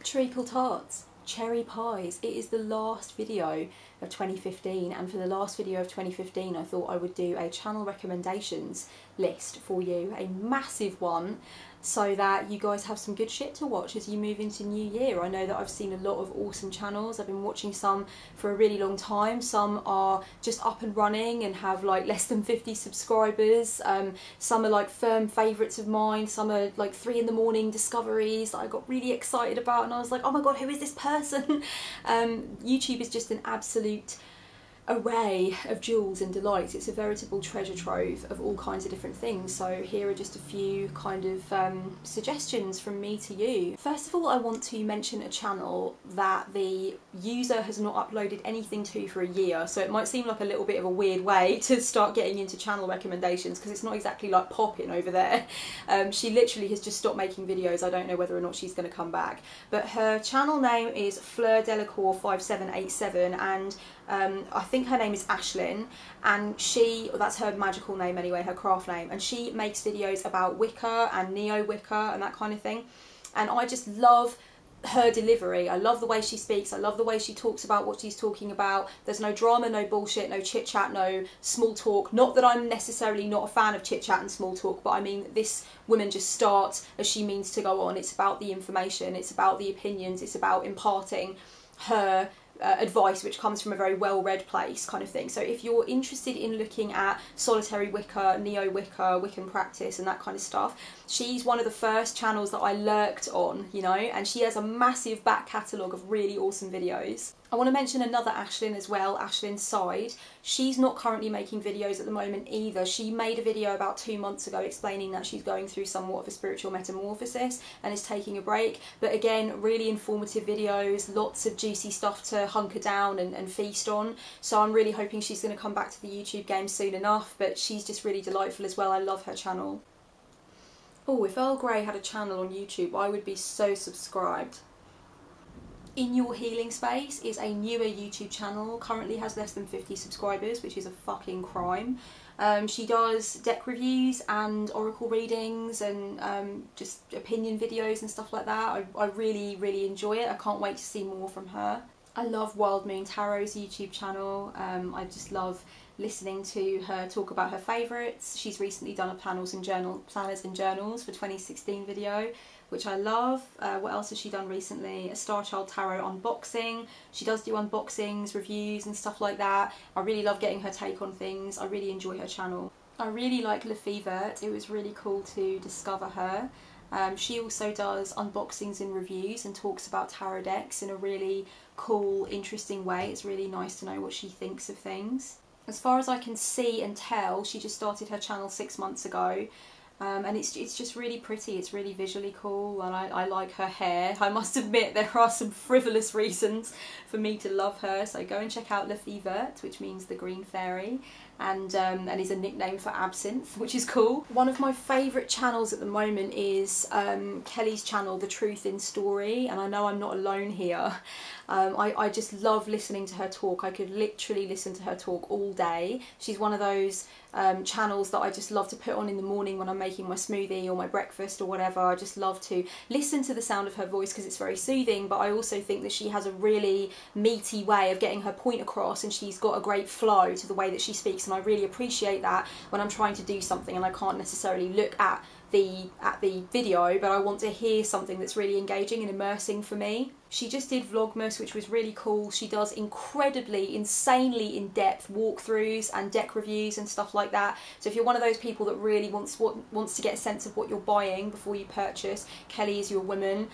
Treacle tarts, cherry pies. It is the last video of 2015, and for the last video of 2015 I thought I would do a channel recommendations list for you, a massive one, so that you guys have some good shit to watch as you move into new year. I know that I've seen a lot of awesome channels. I've been watching some for a really long time. Some are just up and running and have like less than 50 subscribers. Some are like firm favourites of mine. Some are like 3 in the morning discoveries that I got really excited about and I was like, oh my god, who is this person? YouTube is just an absolute array of jewels and delights. It's a veritable treasure trove of all kinds of different things. So here are just a few kind of suggestions from me to you. First of all, I want to mention a channel that the user has not uploaded anything to for a year, so it might seem like a little bit of a weird way to start getting into channel recommendations because it's not exactly like popping over there. She literally has just stopped making videos. I don't know whether or not she's going to come back, but her channel name is Fleur Delacour 5787, and I think her name is Ashlyn, and that's her magical name anyway, her craft name, and she makes videos about Wicca and neo-Wicca and that kind of thing, and I just love her delivery. I love the way she speaks, I love the way she talks about what she's talking about. There's no drama, no bullshit, no chit chat, no small talk. Not that I'm necessarily not a fan of chit chat and small talk, but I mean this woman just starts as she means to go on. It's about the information, it's about the opinions, it's about imparting her advice, which comes from a very well-read place kind of thing. So if you're interested in looking at solitary Wicca, neo-Wicca, Wiccan practice and that kind of stuff, she's one of the first channels that I lurked on, you know, and she has a massive back catalogue of really awesome videos. I want to mention another Ashlyn as well, Ashlyn Side. She's not currently making videos at the moment either. She made a video about 2 months ago explaining that she's going through somewhat of a spiritual metamorphosis and is taking a break. But again, really informative videos, lots of juicy stuff to hunker down and feast on. So I'm really hoping she's going to come back to the YouTube game soon enough, but she's just really delightful as well. I love her channel. Oh, if Earl Grey had a channel on YouTube, I would be so subscribed. In Your Healing Space is a newer YouTube channel, currently has less than 50 subscribers, which is a fucking crime. She does deck reviews and oracle readings and just opinion videos and stuff like that. I really, really enjoy it. I can't wait to see more from her. I love Wild Moon Tarot's YouTube channel. I just love listening to her talk about her favourites. She's recently done a Planners and Journals for 2016 video, which I love. What else has she done recently? A Star Child Tarot unboxing. She does do unboxings, reviews and stuff like that. I really love getting her take on things. I really enjoy her channel. I really like Lefevert. It was really cool to discover her. She also does unboxings and reviews and talks about tarot decks in a really cool, interesting way. It's really nice to know what she thinks of things. As far as I can see and tell, she just started her channel 6 months ago. And it's just really pretty, it's really visually cool, and I like her hair. I must admit there are some frivolous reasons for me to love her, so go and check out Lefevert, which means the green fairy, and is a nickname for absinthe, which is cool. One of my favourite channels at the moment is Kelly's channel, The Truth in Story, and I know I'm not alone here. I just love listening to her talk. I could literally listen to her talk all day. She's one of those channels that I just love to put on in the morning when I'm making my smoothie or my breakfast or whatever. I just love to listen to the sound of her voice because it's very soothing, but I also think that she has a really meaty way of getting her point across, and she's got a great flow to the way that she speaks, and I really appreciate that when I'm trying to do something and I can't necessarily look at the video, but I want to hear something that's really engaging and immersing for me. She just did Vlogmas, which was really cool. She does incredibly, insanely in-depth walkthroughs and deck reviews and stuff like that. So if you're one of those people that really wants to get a sense of what you're buying before you purchase, Kelly is your woman.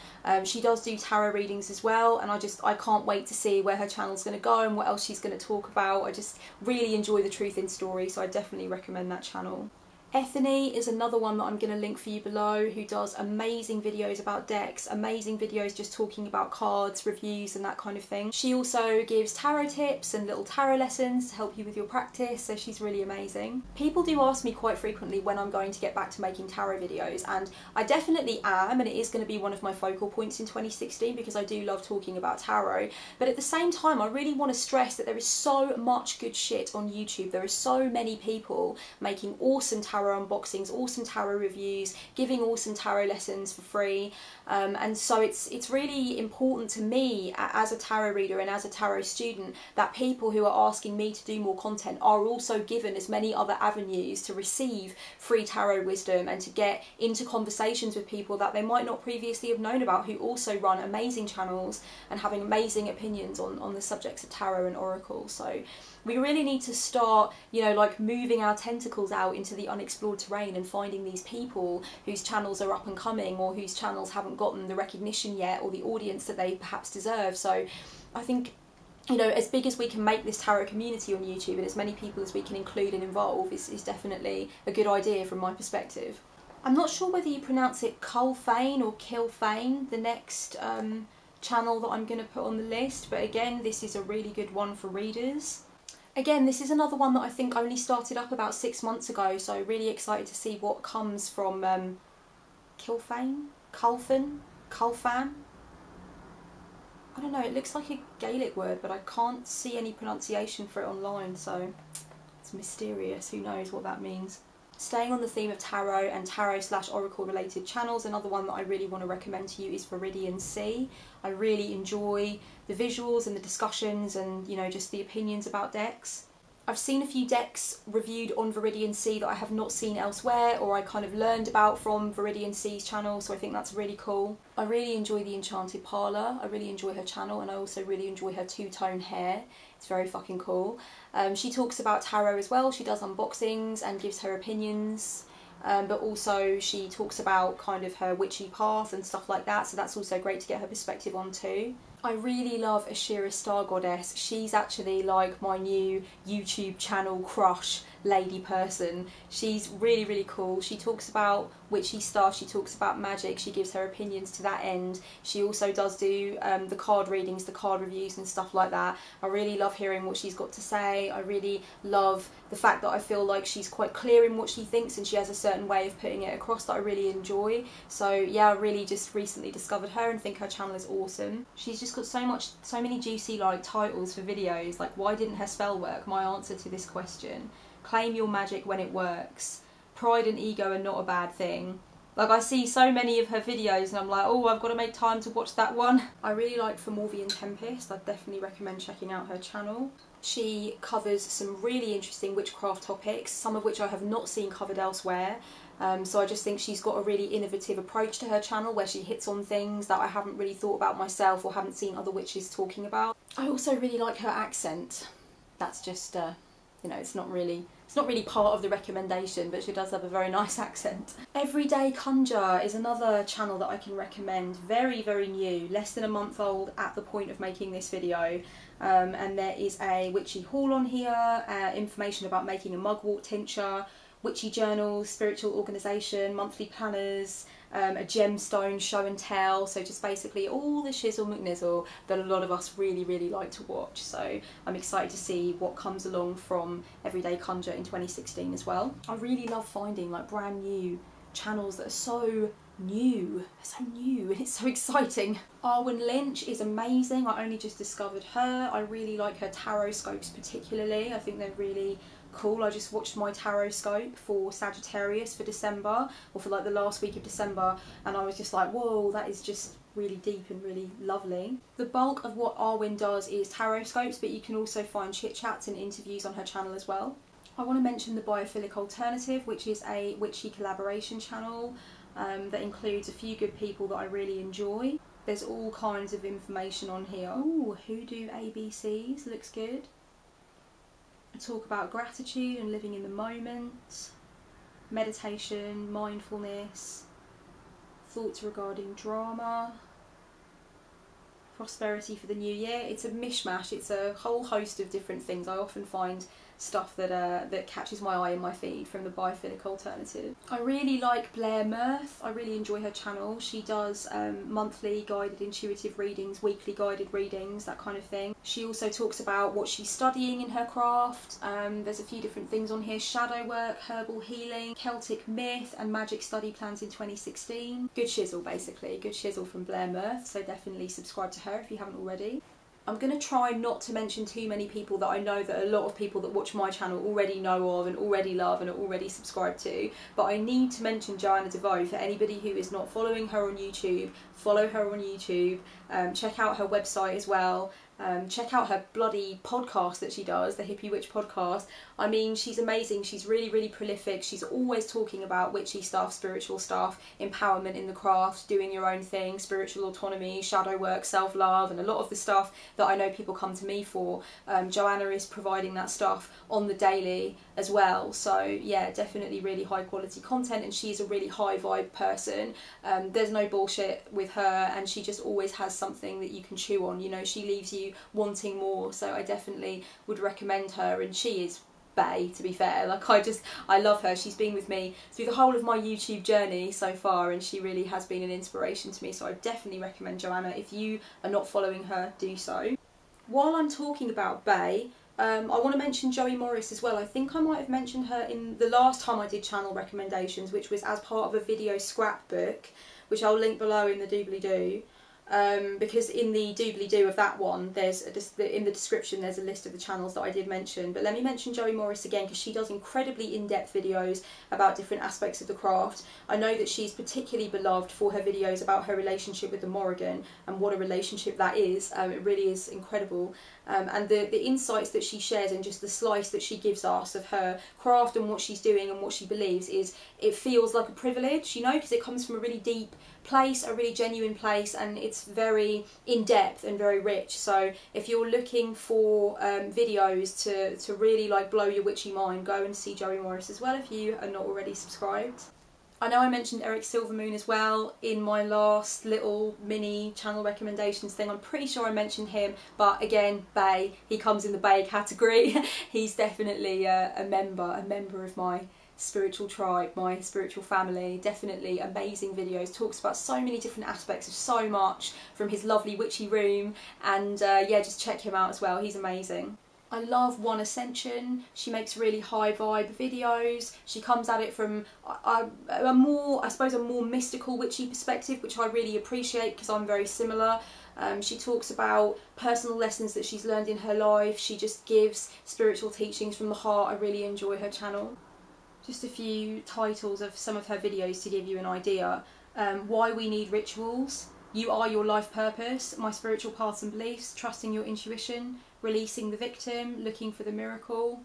She does do tarot readings as well, and I can't wait to see where her channel's going to go and what else she's going to talk about. I just really enjoy The Truth in Story, so I definitely recommend that channel. Ethany is another one that I'm going to link for you below, who does amazing videos about decks, amazing videos just talking about cards, reviews and that kind of thing. She also gives tarot tips and little tarot lessons to help you with your practice, so she's really amazing. People do ask me quite frequently when I'm going to get back to making tarot videos, and I definitely am, and it is going to be one of my focal points in 2016 because I do love talking about tarot, but at the same time I really want to stress that there is so much good shit on YouTube. There are so many people making awesome tarot tarot unboxings, awesome tarot reviews, giving awesome tarot lessons for free. And so it's really important to me as a tarot reader and as a tarot student that people who are asking me to do more content are also given as many other avenues to receive free tarot wisdom and to get into conversations with people that they might not previously have known about, who also run amazing channels and having amazing opinions on the subjects of tarot and oracle. So we really need to start, you know, like moving our tentacles out into the unexplored terrain and finding these people whose channels are up and coming, or whose channels haven't gotten the recognition yet or the audience that they perhaps deserve. So I think, you know, as big as we can make this tarot community on YouTube and as many people as we can include and involve is definitely a good idea from my perspective. I'm not sure whether you pronounce it Culfane or Kilfane, the next channel that I'm going to put on the list, but again, this is a really good one for readers. Again, this is another one that I think only started up about 6 months ago, so really excited to see what comes from Kilfane? Culfan? Culfan? I don't know, it looks like a Gaelic word, but I can't see any pronunciation for it online, so it's mysterious. Who knows what that means. Staying on the theme of tarot and tarot/oracle related channels, another one that I really want to recommend to you is Viridian Sea. I really enjoy the visuals and the discussions and, you know, just the opinions about decks. I've seen a few decks reviewed on Viridian Sea that I have not seen elsewhere, or I kind of learned about from Viridian Sea's channel, so I think that's really cool. I really enjoy the Enchanted Parlour, I really enjoy her channel, and I also really enjoy her two-tone hair. It's very fucking cool. She talks about tarot as well, she does unboxings and gives her opinions, but also she talks about kind of her witchy path and stuff like that, so that's also great to get her perspective on too. I really love Ashira Star Goddess. She's actually like my new YouTube channel crush lady person. She's really, really cool. She talks about witchy stuff, she talks about magic, she gives her opinions to that end. She also does do the card readings, the card reviews and stuff like that. I really love hearing what she's got to say. I really love the fact that I feel like she's quite clear in what she thinks and she has a certain way of putting it across that I really enjoy. So yeah, I really just recently discovered her and think her channel is awesome. She's just got so many juicy like titles for videos, like why didn't her spell work? My answer to this question. Claim your magic when it works. Pride and ego are not a bad thing. Like, I see so many of her videos and I'm like, oh, I've got to make time to watch that one. I really like Fomorvian Tempest. I'd definitely recommend checking out her channel. She covers some really interesting witchcraft topics, some of which I have not seen covered elsewhere. So I just think she's got a really innovative approach to her channel where she hits on things that I haven't really thought about myself or haven't seen other witches talking about. I also really like her accent. That's just, you know, it's not really part of the recommendation, but she does have a very nice accent. Everyday Conjure is another channel that I can recommend. Very, very new, less than a month old at the point of making this video. And there is a witchy haul on here, information about making a mugwort tincture, witchy journals, spiritual organisation, monthly planners, a gemstone show and tell, so just basically all the shizzle McNizzle that a lot of us really, really like to watch. So I'm excited to see what comes along from Everyday Conjure in 2016 as well. I really love finding like brand new channels that are so new and it's so exciting. Arwen Lynch is amazing. I only just discovered her. I really like her tarot scopes particularly. I think they're really cool. I just watched my tarot scope for Sagittarius for December, or for like the last week of December, and I was just like, whoa, that is just really deep and really lovely. The bulk of what Arwen does is tarot scopes, but you can also find chit chats and interviews on her channel as well. I want to mention the Biophilic Alternative, which is a witchy collaboration channel that includes a few good people that I really enjoy. There's all kinds of information on here. Ooh, Hoodoo ABCs, looks good. I talk about gratitude and living in the moment, meditation, mindfulness, thoughts regarding drama, prosperity for the new year. It's a mishmash, it's a whole host of different things. I often find stuff that catches my eye in my feed from the Biophilic Alternative. I really like Blair Mirth. I really enjoy her channel. She does monthly guided intuitive readings, weekly guided readings, that kind of thing. She also talks about what she's studying in her craft. There's a few different things on here: shadow work, herbal healing, Celtic myth, and magic study plans in 2016. Good shizzle, basically. Good shizzle from Blair Mirth, so definitely subscribe to her if you haven't already. I'm going to try not to mention too many people that I know that a lot of people that watch my channel already know of and already love and are already subscribed to, but I need to mention Joanna DeVoe. For anybody who is not following her on YouTube, follow her on YouTube, check out her website as well. Check out her bloody podcast that she does, the Hippie Witch podcast. I mean, she's amazing. She's really, really prolific. She's always talking about witchy stuff, spiritual stuff, empowerment in the craft, doing your own thing, spiritual autonomy, shadow work, self-love, and a lot of the stuff that I know people come to me for. Joanna is providing that stuff on the daily as well. So yeah, definitely really high quality content, and she's a really high vibe person. There's no bullshit with her, and she just always has something that you can chew on. You know, she leaves you wanting more, so I definitely would recommend her. And she is bae, to be fair. Like, I love her. She's been with me through the whole of my YouTube journey so far, and she really has been an inspiration to me, so I definitely recommend Joanna. If you are not following her, do so. While I'm talking about bae, I want to mention Joey Morris as well. I think I might have mentioned her in the last time I did channel recommendations, which was as part of a video scrapbook, which I'll link below in the doobly-doo. Because in the doobly-doo of that one, there's in the description there's a list of the channels that I did mention. But let me mention Joey Morris again, because she does incredibly in-depth videos about different aspects of the craft. I know that she's particularly beloved for her videos about her relationship with the Morrigan and what a relationship that is. It really is incredible. And the insights that she shares and just the slice that she gives us of her craft and what she's doing and what she believes it feels like a privilege, you know, because it comes from a really deep place, a really genuine place, and it's very in-depth and very rich. So if you're looking for videos to really like blow your witchy mind, go and see Joey Morris as well if you are not already subscribed. I know I mentioned Eric Silvermoon as well in my last little mini channel recommendations thing. I'm pretty sure I mentioned him, but again, bae, he comes in the bae category. He's definitely a member of my spiritual tribe, my spiritual family. Definitely amazing videos, talks about so many different aspects of so much from his lovely witchy room, and yeah, just check him out as well. He's amazing. I love One Ascension. She makes really high vibe videos. She comes at it from a more mystical witchy perspective, which I really appreciate because I'm very similar. She talks about personal lessons that she's learned in her life. She just gives spiritual teachings from the heart. I really enjoy her channel. Just a few titles of some of her videos to give you an idea. Why We Need Rituals, You Are Your Life Purpose, My Spiritual Paths and Beliefs, Trusting Your Intuition, Releasing the Victim, Looking for the Miracle.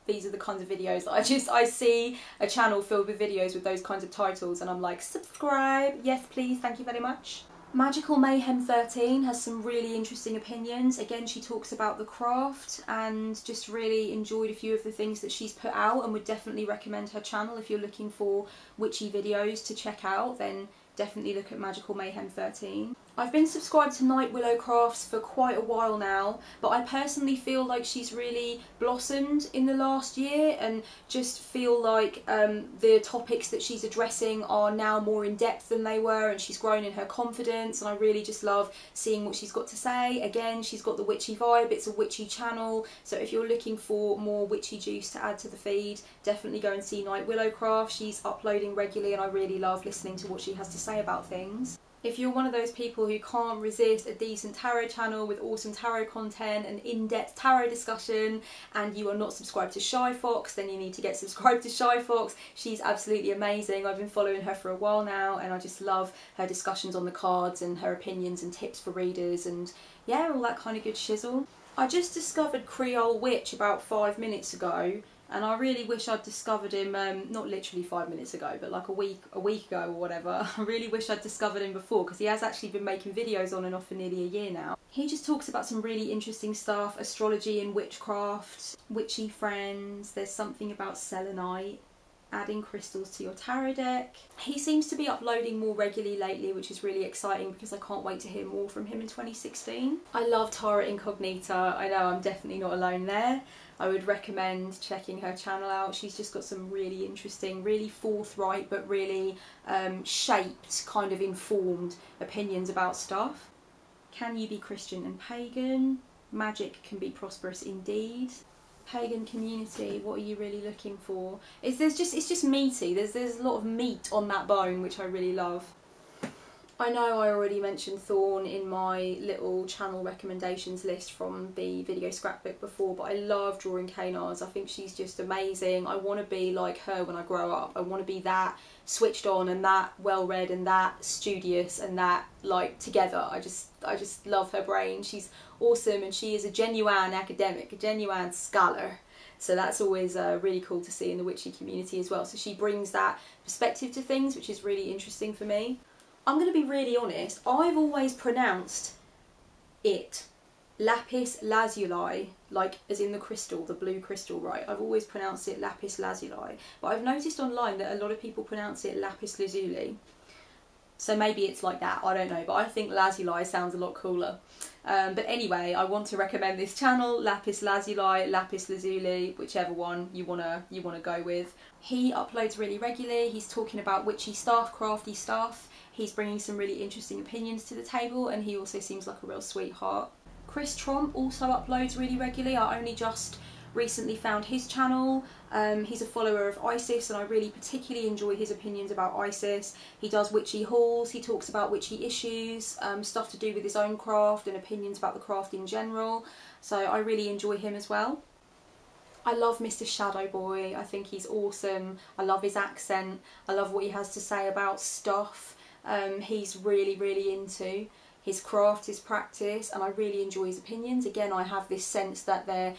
These are the kinds of videos that I see a channel filled with videos with those kinds of titles and I'm like, subscribe, yes please, thank you very much. Magical Mayhem 13 has some really interesting opinions. Again, she talks about the craft and just really enjoyed a few of the things that she's put out, and would definitely recommend her channel if you're looking for witchy videos to check out. Then definitely look at Magical Mayhem 13. I've been subscribed to Night Willow Crafts for quite a while now, but I personally feel like she's really blossomed in the last year, and just feel like the topics that she's addressing are now more in depth than they were, and she's grown in her confidence, and I really just love seeing what she's got to say. Again, she's got the witchy vibe, it's a witchy channel, so if you're looking for more witchy juice to add to the feed, definitely go and see Night Willow Crafts. She's uploading regularly and I really love listening to what she has to say about things. If you're one of those people who can't resist a decent tarot channel with awesome tarot content and in-depth tarot discussion, and you are not subscribed to Shy Fox, then you need to get subscribed to Shy Fox. She's absolutely amazing. I've been following her for a while now and I just love her discussions on the cards and her opinions and tips for readers and yeah, all that kind of good shizzle. I just discovered Creole Witch about 5 minutes ago, and I really wish I'd discovered him, not literally 5 minutes ago, but like a week ago or whatever. I really wish I'd discovered him before, because he has actually been making videos on and off for nearly a year now. He just talks about some really interesting stuff, astrology and witchcraft, witchy friends, there's something about selenite, adding crystals to your tarot deck. He seems to be uploading more regularly lately, which is really exciting because I can't wait to hear more from him in 2016. I love Tara Incognita. I know I'm definitely not alone there. I would recommend checking her channel out. She's just got some really interesting, really forthright but really shaped, kind of informed opinions about stuff. Can you be Christian and pagan? Magic can be prosperous indeed. Pagan community, what are you really looking for? It's just meaty. There's a lot of meat on that bone, which I really love. I know I already mentioned Thorn in my little channel recommendations list from the video scrapbook before, but I love drawing canards. I think she's just amazing. I want to be like her when I grow up. I want to be that switched on and that well read and that studious and that like together. I just love her brain. She's awesome, and she is a genuine academic, a genuine scholar. So that's always really cool to see in the witchy community as well. So she brings that perspective to things, which is really interesting for me. I'm going to be really honest, I've always pronounced it lapis lazuli, like as in the crystal, the blue crystal, right? I've always pronounced it lapis lazuli, but I've noticed online that a lot of people pronounce it lapis lazuli. So maybe it's like that, I don't know, but I think lazuli sounds a lot cooler. But anyway, I want to recommend this channel, lapis lazuli, lapis lazuli, whichever one you wanna go with. He uploads really regularly. He's talking about witchy stuff, crafty stuff. He's bringing some really interesting opinions to the table, and he also seems like a real sweetheart. Chris Tromp also uploads really regularly. I only just recently found his channel. He's a follower of ISIS, and I really particularly enjoy his opinions about ISIS. He does witchy hauls, he talks about witchy issues, stuff to do with his own craft and opinions about the craft in general. So I really enjoy him as well. I love Mr. Shadow Boy. I think he's awesome. I love his accent. I love what he has to say about stuff. He's really into his craft, his practice, and I really enjoy his opinions. Again, I have this sense that they're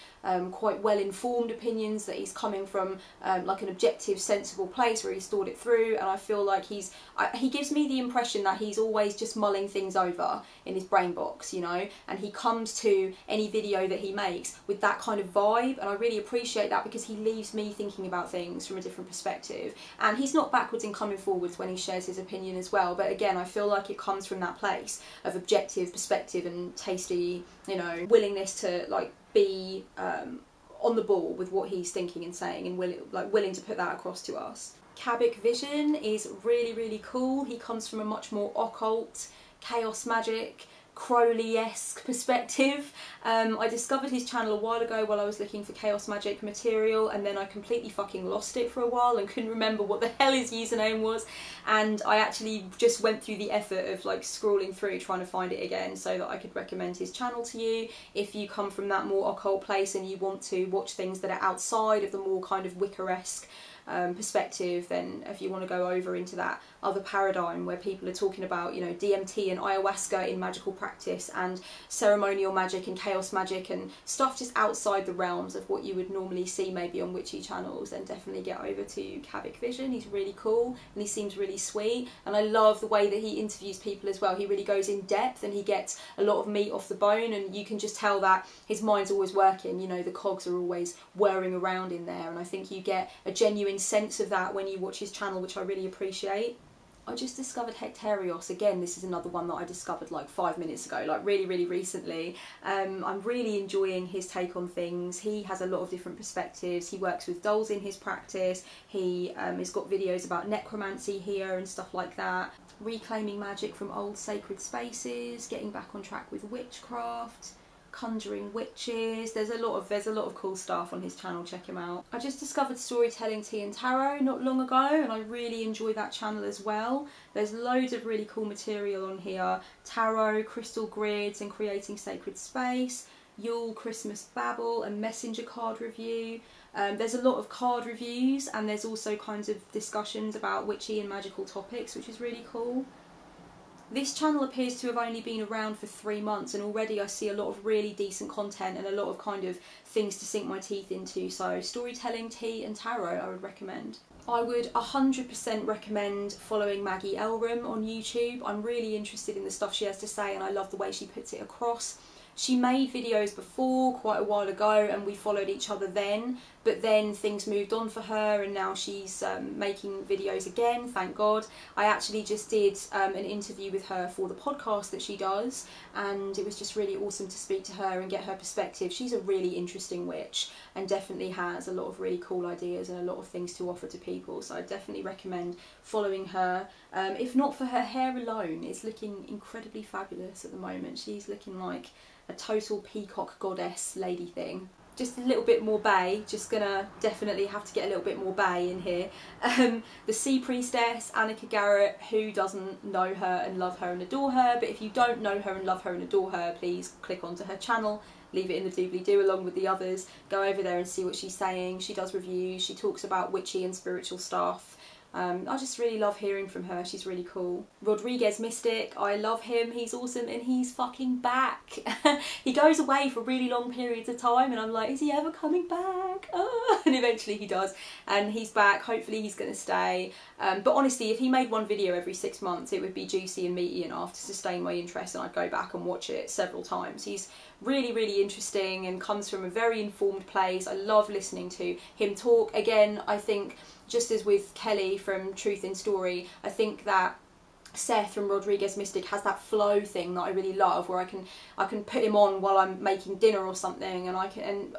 quite well informed opinions, that he's coming from like an objective, sensible place where he's thought it through, and I feel like he gives me the impression that he's always just mulling things over in his brain box, you know, and he comes to any video that he makes with that kind of vibe, and I really appreciate that because he leaves me thinking about things from a different perspective. And he's not backwards in coming forwards when he shares his opinion as well, but again, I feel like it comes from that place of objective perspective and tasty, you know, willingness to like be on the ball with what he's thinking and saying, and willing to put that across to us. Kabic Vision is really cool. He comes from a much more occult, chaos magic, Crowley-esque perspective. I discovered his channel a while ago while I was looking for chaos magic material, and then I completely fucking lost it for a while and couldn't remember what the hell his username was, and I actually just went through the effort of like scrolling through trying to find it again so that I could recommend his channel to you if you come from that more occult place and you want to watch things that are outside of the more kind of Wicca-esque perspective. Then if you want to go over into that other paradigm where people are talking about, you know, DMT and ayahuasca in magical practice and ceremonial magic and chaos magic and stuff just outside the realms of what you would normally see maybe on witchy channels, then definitely get over to Kabic Vision. He's really cool and he seems really sweet, and I love the way that he interviews people as well. He really goes in depth and he gets a lot of meat off the bone, and you can just tell that his mind's always working, you know, the cogs are always whirring around in there, and I think you get a genuine sense of that when you watch his channel, which I really appreciate. I just discovered Hectarios. Again, this is another one that I discovered like 5 minutes ago, like really recently. I'm really enjoying his take on things. He has a lot of different perspectives. He works with dolls in his practice. He has got videos about necromancy here and stuff like that. Reclaiming magic from old sacred spaces, getting back on track with witchcraft, conjuring witches. There's a lot of cool stuff on his channel. Check him out. I just discovered Storytelling Tea and Tarot not long ago, and I really enjoy that channel as well. There's loads of really cool material on here: tarot, crystal grids and creating sacred space, Yule, Christmas babble, and messenger card review. There's a lot of card reviews, and there's also kinds of discussions about witchy and magical topics, which is really cool. This channel appears to have only been around for 3 months, and already I see a lot of really decent content and a lot of kind of things to sink my teeth into. So Storytelling Tea and Tarot I would recommend. I would 100% recommend following Maggie Elrom on YouTube. I'm really interested in the stuff she has to say, and I love the way she puts it across. She made videos before quite a while ago and we followed each other then, but then things moved on for her and now she's making videos again, thank God. I actually just did an interview with her for the podcast that she does, and it was just really awesome to speak to her and get her perspective. She's a really interesting witch and definitely has a lot of really cool ideas and a lot of things to offer to people, so I definitely recommend following her. If not for her hair alone, it's looking incredibly fabulous at the moment. She's looking like a total peacock goddess lady thing. just a little bit more bae, just gonna definitely have to get a little bit more bae in here. The Sea Priestess, Annika Garrett, who doesn't know her and love her and adore her, but if you don't know her and love her and adore her, please click onto her channel, leave it in the doobly-doo along with the others, go over there and see what she's saying. She does reviews, she talks about witchy and spiritual stuff. I just really love hearing from her, she's really cool. Rodriguez Mystic, I love him, he's awesome and he's fucking back. He goes away for really long periods of time and I'm like, is he ever coming back? Oh. And eventually he does, and he's back, hopefully he's going to stay. But honestly, if he made one video every 6 months, it would be juicy and meaty enough to sustain my interest and I'd go back and watch it several times. He's really, really interesting and comes from a very informed place. I love listening to him talk. Again, I think, just as with Kelly from Truth in Story, I think that Seth from Rodriguez Mystic has that flow thing that I really love, where I can put him on while I'm making dinner or something, and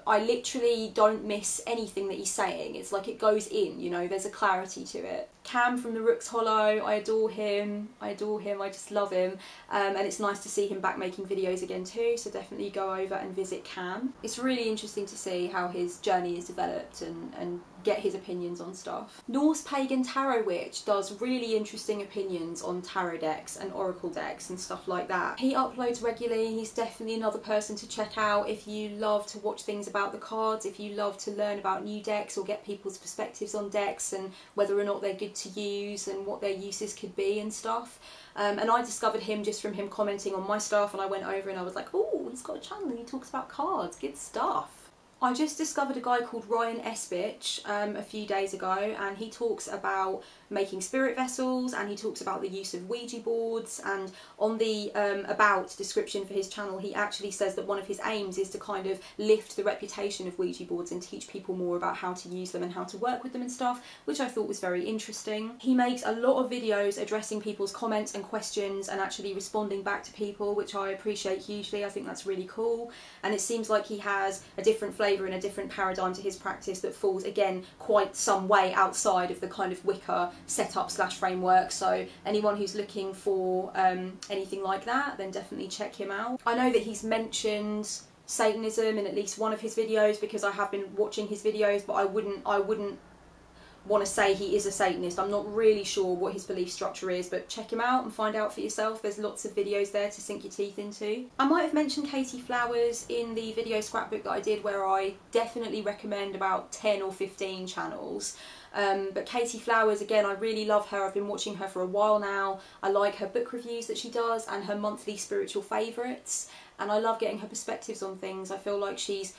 I literally don't miss anything that he's saying. It's like it goes in, you know, there's a clarity to it. Cam from the Rook's Hollow, I adore him, I just love him, and it's nice to see him back making videos again too, so definitely go over and visit Cam. It's really interesting to see how his journey is developed and get his opinions on stuff. Norse Pagan Tarot Witch does really interesting opinions on tarot decks and oracle decks and stuff like that. He uploads regularly, he's definitely another person to check out if you love to watch things about the cards, if you love to learn about new decks or get people's perspectives on decks and whether or not they're good to use and what their uses could be and stuff. And I discovered him just from him commenting on my stuff, and I went over and I was like, oh, he's got a channel and he talks about cards, good stuff. I just discovered a guy called Ryan Espich a few days ago, and he talks about making spirit vessels and he talks about the use of Ouija boards, and on the about description for his channel he actually says that one of his aims is to kind of lift the reputation of Ouija boards and teach people more about how to use them and how to work with them and stuff, which I thought was very interesting. He makes a lot of videos addressing people's comments and questions and actually responding back to people, which I appreciate hugely. I think that's really cool, and it seems like he has a different flavour and a different paradigm to his practice that falls again quite some way outside of the kind of Wicca setup / framework. So anyone who's looking for anything like that, then definitely check him out. I know that he's mentioned Satanism in at least one of his videos because I have been watching his videos, but I wouldn't want to say he is a Satanist. I'm not really sure what his belief structure is, but check him out and find out for yourself. There's lots of videos there to sink your teeth into. I might have mentioned Katy Flowers in the video scrapbook that I did, where I definitely recommend about 10 or 15 channels. But Katy Flowers, again, I really love her. I've been watching her for a while now. I like her book reviews that she does and her monthly spiritual favourites, and I love getting her perspectives on things. I feel like she's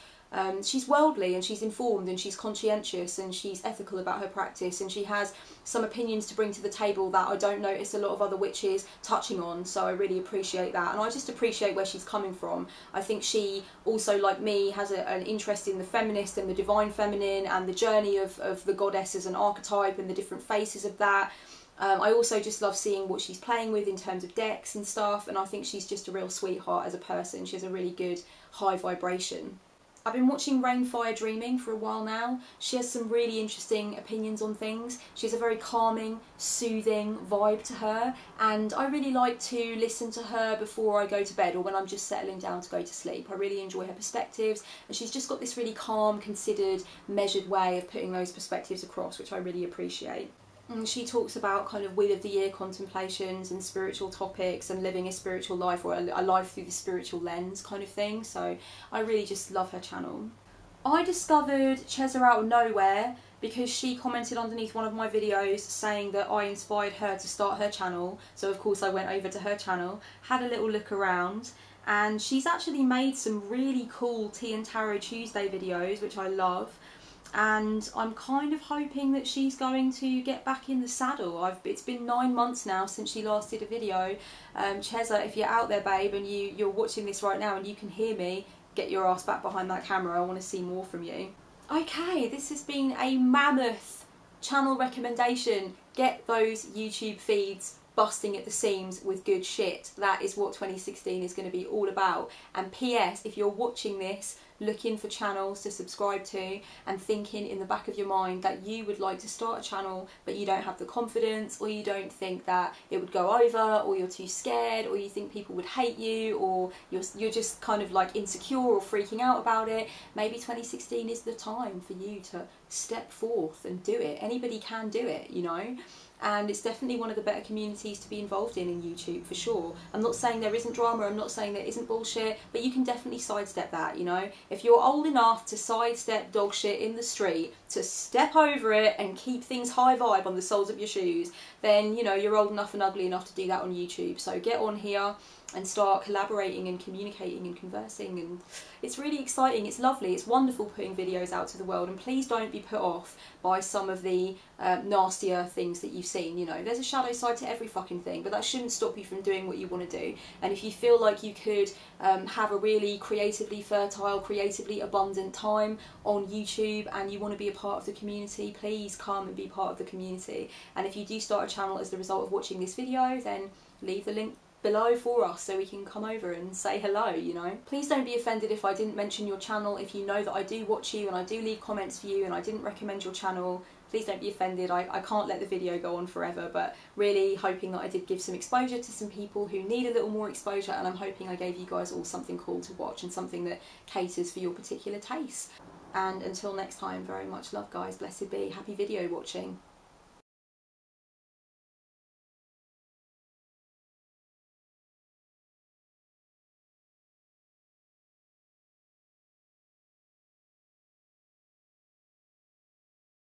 worldly and she's informed and she's conscientious and she's ethical about her practice, and she has some opinions to bring to the table that I don't notice a lot of other witches touching on, so I really appreciate that, and I just appreciate where she's coming from. I think she also, like me, has an interest in the feminist and the divine feminine and the journey of the goddess as an archetype and the different faces of that. I also just love seeing what she's playing with in terms of decks and stuff, and I think she's just a real sweetheart as a person. She has a really good high vibration. I've been watching Rainfire Dreaming for a while now. She has some really interesting opinions on things. She has a very calming, soothing vibe to her, and I really like to listen to her before I go to bed or when I'm just settling down to go to sleep. I really enjoy her perspectives, and she's just got this really calm, considered, measured way of putting those perspectives across, which I really appreciate. And she talks about kind of Wheel of the Year contemplations and spiritual topics and living a spiritual life, or a life through the spiritual lens kind of thing, so I really just love her channel. I discovered Cheza out of nowhere because she commented underneath one of my videos saying that I inspired her to start her channel, so of course I went over to her channel, had a little look around, and she's actually made some really cool Tea and Tarot Tuesday videos, which I love. And I'm kind of hoping that she's going to get back in the saddle. It's been 9 months now since she last did a video. Cheza, if you're out there, babe, and you're watching this right now and you can hear me, get your ass back behind that camera. I want to see more from you. Okay, this has been a mammoth channel recommendation. Get those YouTube feeds busting at the seams with good shit. That is what 2016 is going to be all about. And PS, if you're watching this looking for channels to subscribe to and thinking in the back of your mind that you would like to start a channel but you don't have the confidence, or you don't think that it would go over, or you're too scared, or you think people would hate you, or you're just kind of like insecure or freaking out about it, maybe 2016 is the time for you to step forth and do it. Anybody can do it, you know. And it's definitely one of the better communities to be involved in YouTube, for sure. I'm not saying there isn't drama, I'm not saying there isn't bullshit, but you can definitely sidestep that, you know. If you're old enough to sidestep dog shit in the street, to step over it and keep things high vibe on the soles of your shoes, then, you know, you're old enough and ugly enough to do that on YouTube. So get on here and start collaborating and communicating and conversing, and it's really exciting, it's lovely, it's wonderful putting videos out to the world. And please don't be put off by some of the nastier things that you've seen. You know, there's a shadow side to every fucking thing, but that shouldn't stop you from doing what you want to do. And if you feel like you could have a really creatively fertile, creatively abundant time on YouTube, and you want to be a part of the community, please come and be part of the community. And if you do start a channel as the result of watching this video, then leave the link below for us so we can come over and say hello, you know. Please don't be offended if I didn't mention your channel. If you know that I do watch you and I do leave comments for you and I didn't recommend your channel, please don't be offended. I can't let the video go on forever, but really hoping that I did give some exposure to some people who need a little more exposure, and I'm hoping I gave you guys all something cool to watch and something that caters for your particular tastes. And until next time, very much love, guys. Blessed be. Happy video watching.